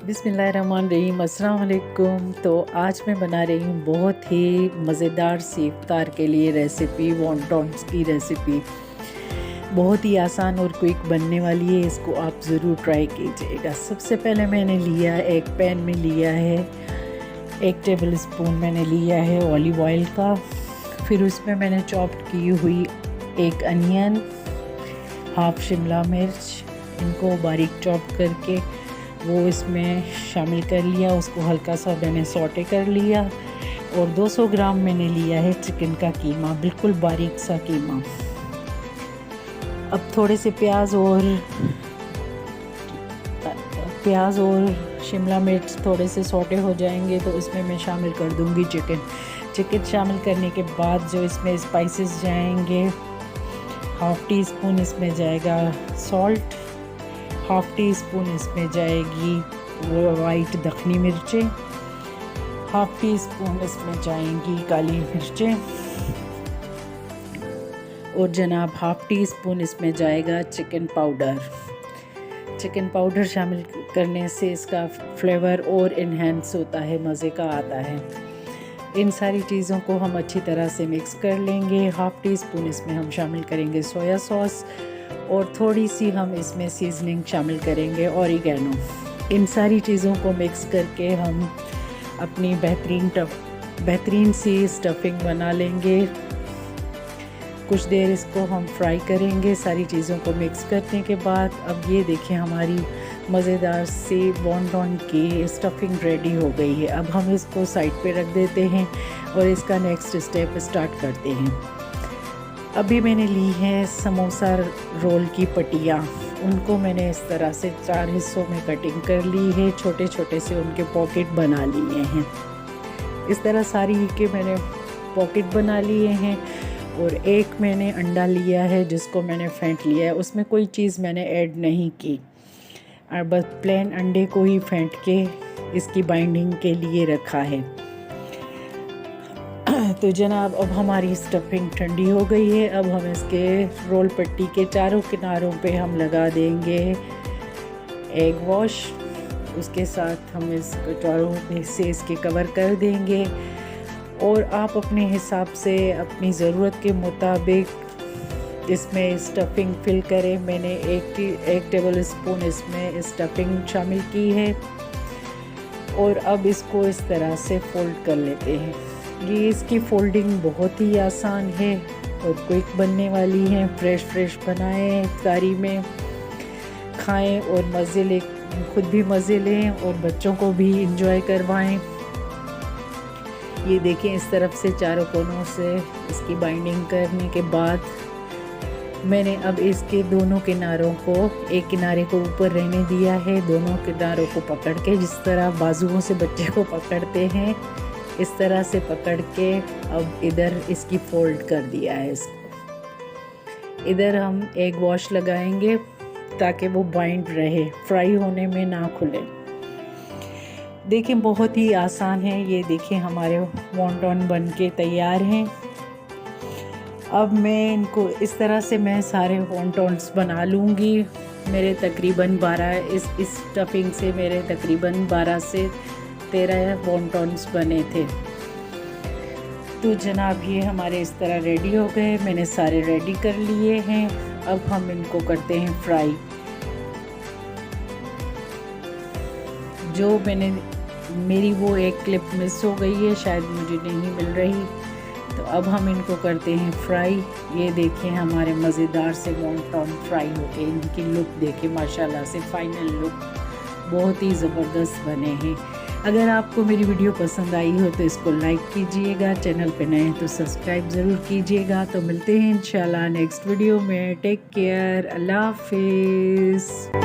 बिस्मिल्लाहिर्रहमानिर्रहीम, अस्सलाम वालेकुम। तो आज मैं बना रही हूँ बहुत ही मज़ेदार सी इफ्तार के लिए रेसिपी, वॉन्टॉन्स की रेसिपी। बहुत ही आसान और क्विक बनने वाली है, इसको आप ज़रूर ट्राई कीजिएगा। सबसे पहले मैंने लिया, एक पैन में लिया है 1 टेबल स्पून मैंने लिया है ऑलिव ऑयल का। फिर उसमें मैंने चॉप्ड की हुई 1 अनियन, हाफ शिमला मिर्च, इनको बारीक चॉप करके वो इसमें शामिल कर लिया। उसको हल्का सा मैंने सौटे कर लिया। और 200 ग्राम मैंने लिया है चिकन का कीमा, बिल्कुल बारीक सा कीमा। अब थोड़े से प्याज और शिमला मिर्च थोड़े से सौटे हो जाएंगे तो इसमें मैं शामिल कर दूंगी चिकन शामिल करने के बाद जो इसमें स्पाइसेस जाएंगे, हाफ़ टी स्पून इसमें जाएगा सॉल्ट, हाफ़ टी स्पून इसमें जाएगी वो वाइट दखनी मिर्चें, हाफ़ टी स्पून इसमें जाएंगी काली मिर्चें, और जनाब हाफ़ टी स्पून इसमें जाएगा चिकन पाउडर शामिल करने से इसका फ्लेवर और इन्हेंस होता है, मज़े का आता है। इन सारी चीज़ों को हम अच्छी तरह से मिक्स कर लेंगे। हाफ़ टी स्पून इसमें हम शामिल करेंगे सोया सॉस और थोड़ी सी हम इसमें सीजनिंग शामिल करेंगे ऑरिगेनो। इन सारी चीज़ों को मिक्स करके हम अपनी बेहतरीन सी स्टफिंग बना लेंगे। कुछ देर इसको हम फ्राई करेंगे सारी चीज़ों को मिक्स करने के बाद। अब ये देखें, हमारी मज़ेदार सी वॉन्टॉन की स्टफिंग रेडी हो गई है। अब हम इसको साइड पे रख देते हैं और इसका नेक्स्ट स्टेप स्टार्ट करते हैं। अभी मैंने ली है समोसा रोल की पट्टियाँ, उनको मैंने इस तरह से 4 हिस्सों में कटिंग कर ली है, छोटे छोटे से उनके पॉकेट बना लिए हैं। इस तरह सारी के मैंने पॉकेट बना लिए हैं। और एक मैंने अंडा लिया है जिसको मैंने फेंट लिया है, उसमें कोई चीज़ मैंने ऐड नहीं की और बस प्लेन अंडे को ही फेंट के इसकी बाइंडिंग के लिए रखा है। तो जनाब अब हमारी स्टफिंग ठंडी हो गई है। अब हम इसके रोल पट्टी के चारों किनारों पे हम लगा देंगे एग वॉश। उसके साथ हम इस चारों हिस्से इसके कवर कर देंगे और आप अपने हिसाब से अपनी ज़रूरत के मुताबिक इसमें स्टफिंग फिल करें। मैंने एक टेबल स्पून इसमें स्टफिंग शामिल की है और अब इसको इस तरह से फोल्ड कर लेते हैं। ये इसकी फोल्डिंग बहुत ही आसान है और क्विक बनने वाली है। फ्रेश बनाएं, इफ्तारी में खाएं और खुद भी मज़े लें और बच्चों को भी इंजॉय करवाएं। ये देखें, इस तरफ से चारों कोनों से इसकी बाइंडिंग करने के बाद मैंने अब इसके दोनों किनारों को, एक किनारे को ऊपर रहने दिया है, दोनों किनारों को पकड़ के जिस तरह बाजुओं से बच्चे को पकड़ते हैं इस तरह से पकड़ के अब इधर इसकी फोल्ड कर दिया है। इसको इधर हम एग वॉश लगाएंगे ताकि वो बाइंड रहे, फ्राई होने में ना खुले। देखें बहुत ही आसान है। ये देखें हमारे वॉन्टॉन बन के तैयार हैं। अब मैं इनको इस तरह से मैं सारे वॉन्टॉन्स बना लूँगी। मेरे तकरीबन 12 इस स्टफिंग से मेरे तकरीबन 12 से 13 वॉन्टॉन्स बने थे। तो जनाब ये हमारे इस तरह रेडी हो गए। मैंने सारे रेडी कर लिए हैं। अब हम इनको करते हैं फ्राई। जो मेरी वो एक क्लिप मिस हो गई है, शायद मुझे नहीं मिल रही, तो अब हम इनको करते हैं फ्राई। ये देखें हमारे मज़ेदार से वॉन्टॉन फ्राई हो गए। इनकी लुक देखें, माशाल्लाह से फाइनल लुक बहुत ही ज़बरदस्त बने हैं। अगर आपको मेरी वीडियो पसंद आई हो तो इसको लाइक कीजिएगा, चैनल पे नए हैं तो सब्सक्राइब ज़रूर कीजिएगा। तो मिलते हैं इंशाल्लाह नेक्स्ट वीडियो में। टेक केयर, अल्लाह हाफिज़।